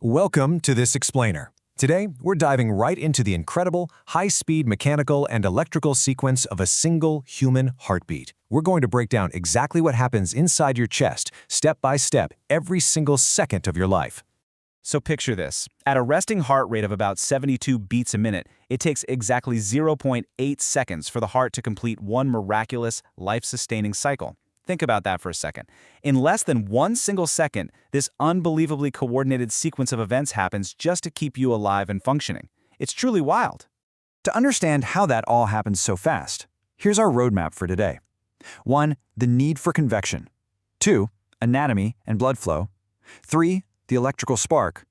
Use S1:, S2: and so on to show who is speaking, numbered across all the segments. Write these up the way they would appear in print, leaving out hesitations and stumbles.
S1: Welcome to this explainer. Today, we're diving right into the incredible, high-speed mechanical and electrical sequence of a single human heartbeat. We're going to break down exactly what happens inside your chest, step by step, every single second of your life.
S2: So picture this. At a resting heart rate of about 72 beats a minute, it takes exactly 0.8 seconds for the heart to complete one miraculous, life-sustaining cycle. Think about that for a second. In less than one single second, this unbelievably coordinated sequence of events happens just to keep you alive and functioning. It's truly wild.
S3: To understand how that all happens so fast, here's our roadmap for today. 1. The need for convection. 2. Anatomy and blood flow. 3. The electrical spark.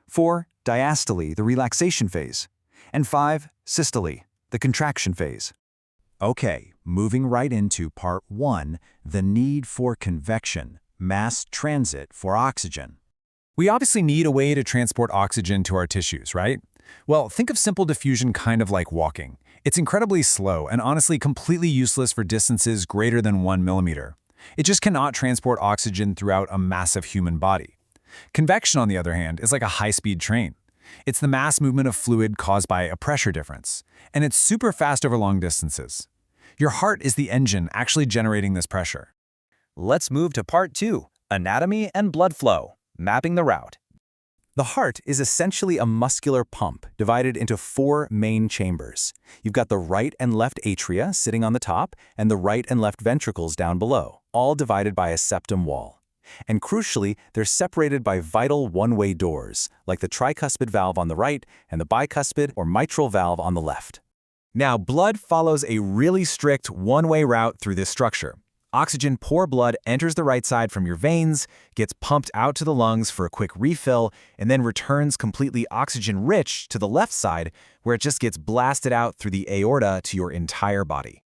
S3: 4. Diastole, the relaxation phase. And 5. Systole, the contraction phase. Okay, moving right into part 1, the need for convection, mass transit for oxygen.
S1: We obviously need a way to transport oxygen to our tissues, right? Well, think of simple diffusion kind of like walking. It's incredibly slow and honestly completely useless for distances greater than 1 millimeter. It just cannot transport oxygen throughout a massive human body. Convection, on the other hand, is like a high-speed train. It's the mass movement of fluid caused by a pressure difference, and it's super fast over long distances. Your heart is the engine actually generating this pressure.
S2: Let's move to part 2, anatomy and blood flow, mapping the route.
S3: The heart is essentially a muscular pump divided into 4 main chambers. You've got the right and left atria sitting on the top and the right and left ventricles down below, all divided by a septum wall. And crucially, they're separated by vital one-way doors, like the tricuspid valve on the right and the bicuspid or mitral valve on the left.
S1: Now, blood follows a really strict one-way route through this structure. Oxygen-poor blood enters the right side from your veins, gets pumped out to the lungs for a quick refill, and then returns completely oxygen-rich to the left side, where it just gets blasted out through the aorta to your entire body.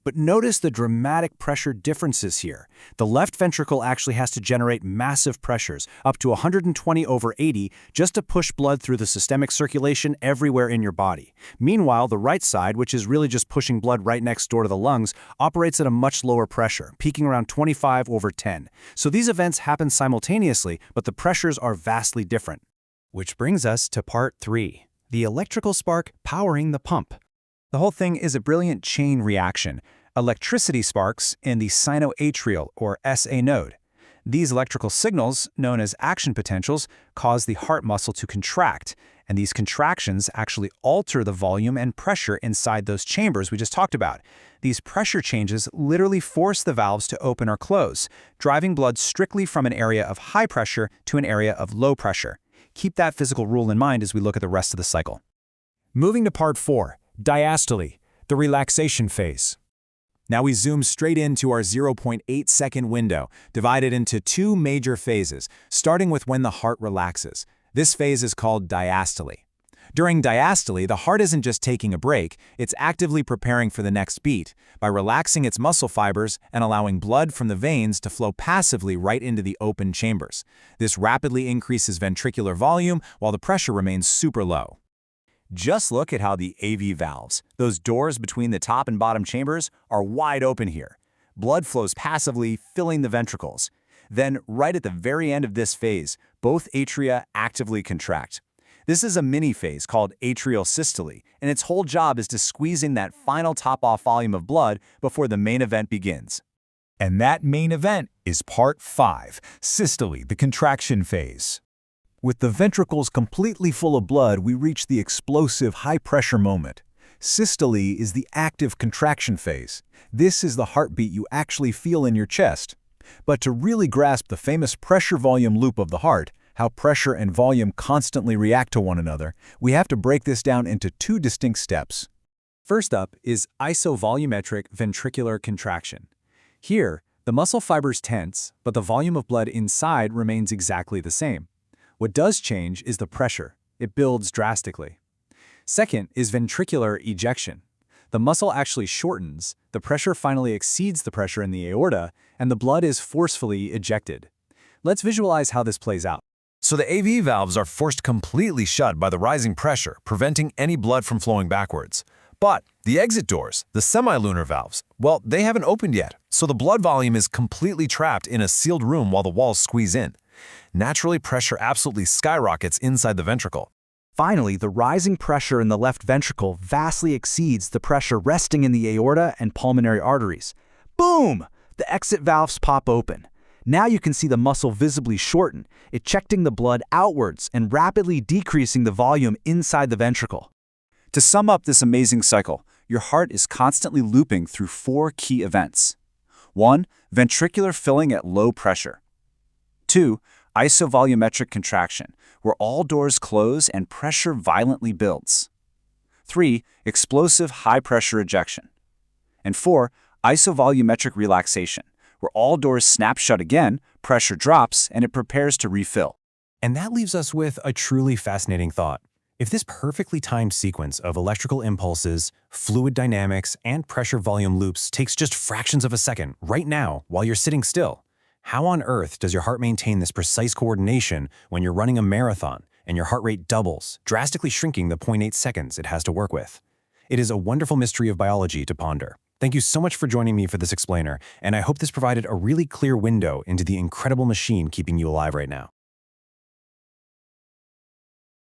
S3: But notice the dramatic pressure differences here. The left ventricle actually has to generate massive pressures, up to 120/80, just to push blood through the systemic circulation everywhere in your body. Meanwhile, the right side, which is really just pushing blood right next door to the lungs, operates at a much lower pressure, peaking around 25/10. So these events happen simultaneously, but the pressures are vastly different. Which brings us to part 3, the electrical spark powering the pump. The whole thing is a brilliant chain reaction. Electricity sparks in the sinoatrial, or SA node. These electrical signals, known as action potentials, cause the heart muscle to contract, and these contractions actually alter the volume and pressure inside those chambers we just talked about. These pressure changes literally force the valves to open or close, driving blood strictly from an area of high pressure to an area of low pressure. Keep that physical rule in mind as we look at the rest of the cycle.
S1: Moving to part 4, diastole, the relaxation phase. Now we zoom straight into our 0.8 second window, divided into 2 major phases, starting with when the heart relaxes. This phase is called diastole. During diastole, the heart isn't just taking a break, it's actively preparing for the next beat by relaxing its muscle fibers and allowing blood from the veins to flow passively right into the open chambers. This rapidly increases ventricular volume while the pressure remains super low. Just look at how the AV valves, those doors between the top and bottom chambers, are wide open here. Blood flows passively, filling the ventricles. Then, right at the very end of this phase, both atria actively contract. This is a mini phase called atrial systole, and its whole job is to squeeze in that final top-off volume of blood before the main event begins. And that main event is part 5, systole, the contraction phase. With the ventricles completely full of blood, we reach the explosive high-pressure moment. Systole is the active contraction phase. This is the heartbeat you actually feel in your chest. But to really grasp the famous pressure-volume loop of the heart, how pressure and volume constantly react to one another, we have to break this down into 2 distinct steps. First up is isovolumetric ventricular contraction. Here, the muscle fibers tense, but the volume of blood inside remains exactly the same. What does change is the pressure. It builds drastically. Second is ventricular ejection. The muscle actually shortens, the pressure finally exceeds the pressure in the aorta, and the blood is forcefully ejected. Let's visualize how this plays out. So the AV valves are forced completely shut by the rising pressure, preventing any blood from flowing backwards. But the exit doors, the semilunar valves, well, they haven't opened yet, so the blood volume is completely trapped in a sealed room while the walls squeeze in.
S4: Naturally, pressure absolutely skyrockets inside the ventricle.
S3: Finally, the rising pressure in the left ventricle vastly exceeds the pressure resting in the aorta and pulmonary arteries. Boom! The exit valves pop open. Now you can see the muscle visibly shorten, ejecting the blood outwards and rapidly decreasing the volume inside the ventricle. To sum up this amazing cycle, your heart is constantly looping through 4 key events. 1. Ventricular filling at low pressure. 2. Isovolumetric contraction, where all doors close and pressure violently builds. 3. Explosive high-pressure ejection. And 4. Isovolumetric relaxation, where all doors snap shut again, pressure drops, and it prepares to refill.
S1: And that leaves us with a truly fascinating thought. If this perfectly timed sequence of electrical impulses, fluid dynamics, and pressure-volume loops takes just fractions of a second right now while you're sitting still, how on earth does your heart maintain this precise coordination when you're running a marathon and your heart rate doubles, drastically shrinking the 0.8 seconds it has to work with? It is a wonderful mystery of biology to ponder. Thank you so much for joining me for this explainer, and I hope this provided a really clear window into the incredible machine keeping you alive right now.